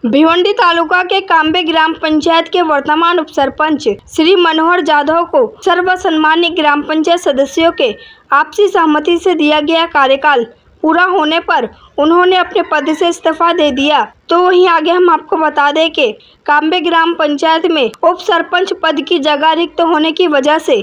भिवंडी तालुका के काम्बे ग्राम पंचायत के वर्तमान उपसरपंच श्री मनोहर जाधव को सर्व सम्मानित ग्राम पंचायत सदस्यों के आपसी सहमति से दिया गया कार्यकाल पूरा होने पर उन्होंने अपने पद से इस्तीफा दे दिया। तो वहीं आगे हम आपको बता दें कि काम्बे ग्राम पंचायत में उप सरपंच पद की जगह रिक्त होने की वजह से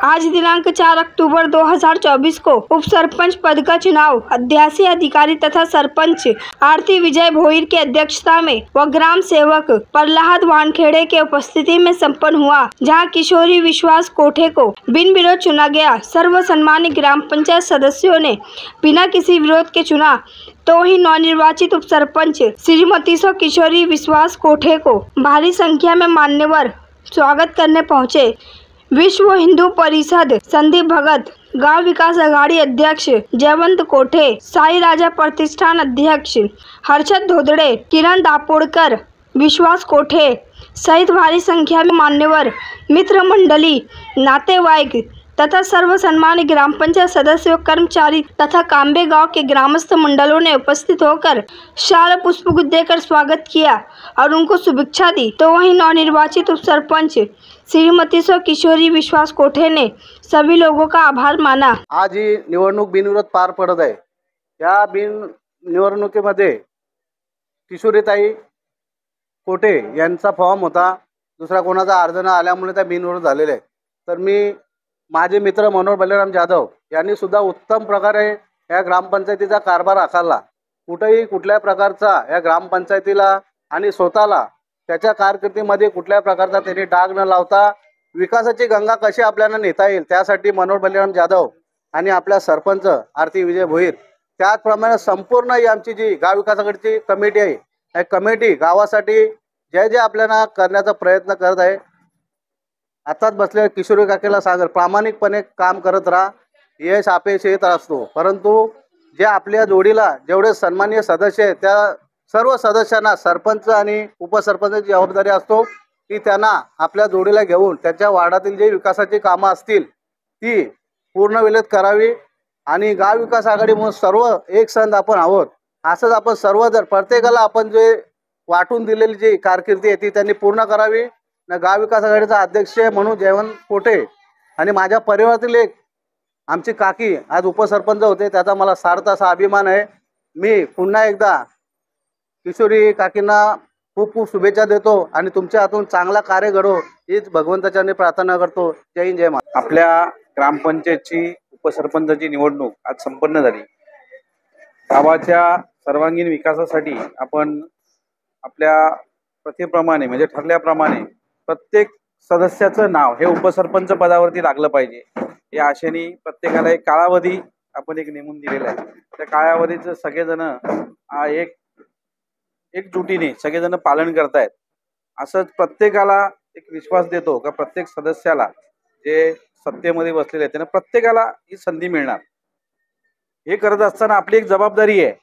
आज दिनांक 4 अक्टूबर 2024 को उप सरपंच पद का चुनाव अध्यासी अधिकारी तथा सरपंच आरती विजय भोईर की अध्यक्षता में व ग्राम सेवक प्रहलाद वानखेड़े के उपस्थिति में संपन्न हुआ, जहां किशोरी विश्वास कोठे को बिन विरोध चुना गया। सर्व सम्मानित ग्राम पंचायत सदस्यों ने बिना किसी विरोध के चुना। तो ही नवनिर्वाचित उप सरपंच श्रीमती किशोरी विश्वास कोठे को भारी संख्या में मान्यवर स्वागत करने पहुंचे। विश्व हिंदू परिषद संदीप भगत, गांव विकास आघाड़ी अध्यक्ष जयवंत कोठे, साई राजा प्रतिष्ठान अध्यक्ष हर्षद धोदड़े, किरण दापोड़कर, विश्वास कोठे सहित भारी संख्या में मान्यवर, मित्र मंडली, नातेवाईक तथा सर्व सम्मानित ग्राम पंचायत सदस्य, कर्मचारी तथा काम्बे गांव के ग्रामस्थ मंडलों ने उपस्थित होकर शाल पुष्प देकर स्वागत किया और उनको शुभेच्छा दी। तो वहीं नवनिर्वाचित उप सरपंच श्रीमती किशोरी विश्वास कोठे ने सभी लोगों का आभार माना। आज ही निवडणूक बिनविरोध पार पडत आहे। या निवडणुकीमध्ये किशोरीताई कोठे यांचा फॉर्म होता, दुसरा कोणाचा अर्ज न आल्यामुळे त्या बिनविरोध झालेले आहे। तर मी माझे मित्र मनोहर बलराम जाधव यांनी सुद्धा उत्तम प्रकारे या ग्रामपंचायतीचा कारभार आखला। कुठेही कुठल्या प्रकारचा या ग्रामपंचायतीला आणि स्वतःला त्याच्या कारकिर्दीमध्ये कुठल्या प्रकारचा त्यांनी डाग न लावता विकासाची गंगा कशी आपल्याला नेता येईल त्यासाठी मनोहर बलराम जाधव आणि आपल्या सरपंच आरती विजय भोईर, त्याचप्रमाणे संपूर्ण ही आमची जी गाव विकास आघाडीची कमिटी आहे, या कमिटी गावासाठी जे जे आपल्याला करण्याचा प्रयत्न करत आहे। आताच बसलेल्या किशोरी काकेला सांगेल, प्रामाणिकपणे काम करत राहा, यश अपयश येत असतो, परंतु जे आपल्या जोडीला जेवढे सन्माननीय सदस्य आहेत त्या सर्व सदस्यांना सरपंच आणि उपसरपंचाची जबाबदारी असतो की त्यांना आपल्या जोडीला घेऊन त्यांच्या वार्डातील जे विकासाची कामं असतील ती पूर्ण वेळेत करावी। आणि गाव विकास आघाडी म्हणून सर्व एक संघ आपण आहोत, असंच आपण सर्व जर प्रत्येकाला आपण जे वाटून दिलेली जी कारकिर्दी आहे ती त्यांनी पूर्ण करावी। गाव विकास आघाडीचा अध्यक्ष म्हणून जयवंत कोठे आणि माझ्या परिवारातील एक आमची काकी आज उपसरपंच होते, त्याचा मला सार्थ असा अभिमान आहे। मी पुन्हा एकदा किशोरी काकींना खूप खूप शुभेच्छा देतो आणि तुमच्या हातून चांगला कार्य घडो हीच भगवंताच्याने प्रार्थना करतो। जय हिंद जय महाराष्ट्र। आपल्या ग्रामपंचायतची उपसरपंचाची निवडणूक आज संपन्न झाली। गावाच्या सर्वांगीण विकासासाठी आपण आपल्या प्रथेप्रमाणे म्हणजे ठरल्याप्रमाणे प्रत्येक सदस्याचं नाव हे उपसरपंच पदावरती लागलं पाहिजे या आशेने प्रत्येकाला एक कालावधी आपण एक नेमून दिलेला आहे। त्या कालावधीचं सगळेजण एकजुटीने सगळेजण पालन करतायत। असंच प्रत्येकाला एक विश्वास देतो का प्रत्येक सदस्याला जे सत्तेमध्ये बसलेले आहेत त्यांना प्रत्येकाला ही संधी मिळणार। हे करत असताना आपली एक जबाबदारी आहे,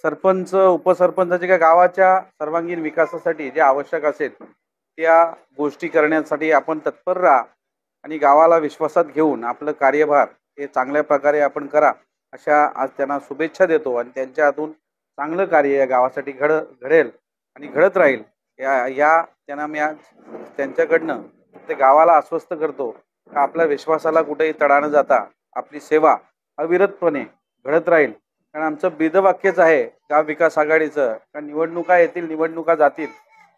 सरपंच उपसरपंचाची का गावाच्या सर्वांगीण विकासासाठी जे आवश्यक असेल त्या गोष्टी करण्यासाठी आपण तत्पर राहा आणि गावाला विश्वासात घेऊन आपलं कार्यभार हे चांगल्या प्रकारे आपण करा अशा आज त्यांना शुभेच्छा देतो आणि त्यांच्या हातून चांगलं कार्य या गावासाठी घडेल आणि घडत राहील या त्यांना मी आज त्यांच्याकडनं ते गावाला आश्वस्त करतो का आपल्या विश्वासाला कुठेही तडा न जाता आपली सेवा अविरतपणे घडत राहील। कारण आमचं ब्रीदवाक्यच आहे गाव विकास आघाडीचं का निवडणुका येतील निवडणुका जातील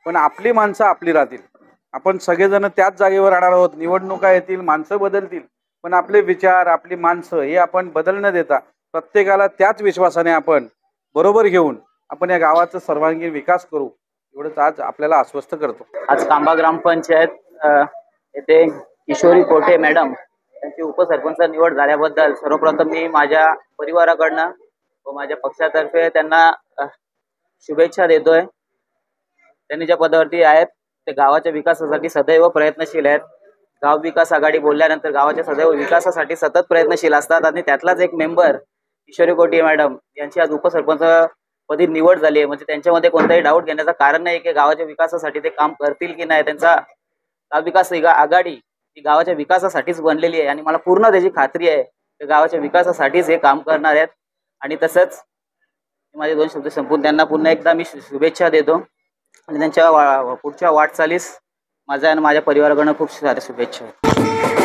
पण आपली माणसं आपली राहतील। आपण सगळेजण त्याच जागेवर राहणार आहोत। निवडणुका येतील, माणसं बदलतील, पण आपले विचार आपली माणसं हे आपण बदल न देता प्रत्येकाला त्याच विश्वासाने आपण बरोबर घेऊन आपण या गावाचा सर्वांगीण विकास करू एवढंच आज आपल्याला आश्वस्त करतो। आज कांबा ग्रामपंचायत येथे किशोरी कोठे मॅडम यांची उपसरपंच निवड झाल्याबद्दल सर्वप्रथम मी माझ्या परिवाराकडनं व माझ्या पक्षातर्फे त्यांना शुभेच्छा देतोय। त्यांनी ज्या पदावरती आहेत ते गावाच्या विकासासाठी सदैव प्रयत्नशील आहेत। गाव विकास आघाडी बोलल्यानंतर गावाच्या सदैव विकासासाठी सतत प्रयत्नशील असतात आणि त्यातलाच एक मेंबर किशोरी कोठे मॅडम यांची आज उपसरपंच पदी निवड झाली आहे। म्हणजे त्यांच्यामध्ये कोणताही डाऊट घेण्याचं कारण नाही की गावाच्या विकासासाठी ते काम करतील की नाही। त्यांचा गाव विकास आघाडी ही गावाच्या विकासासाठीच बनलेली आहे आणि मला पूर्ण त्याची खात्री आहे की गावाच्या विकासासाठीच हे काम करणार आहेत। आणि तसंच माझे दोन शब्द संपून त्यांना पुन्हा एकदा मी शुभेच्छा देतो। आणि त्यांच्या पुढच्या वाटचालीस माझ्या आणि माझ्या परिवाराकडनं खूप साऱ्या शुभेच्छा आहेत.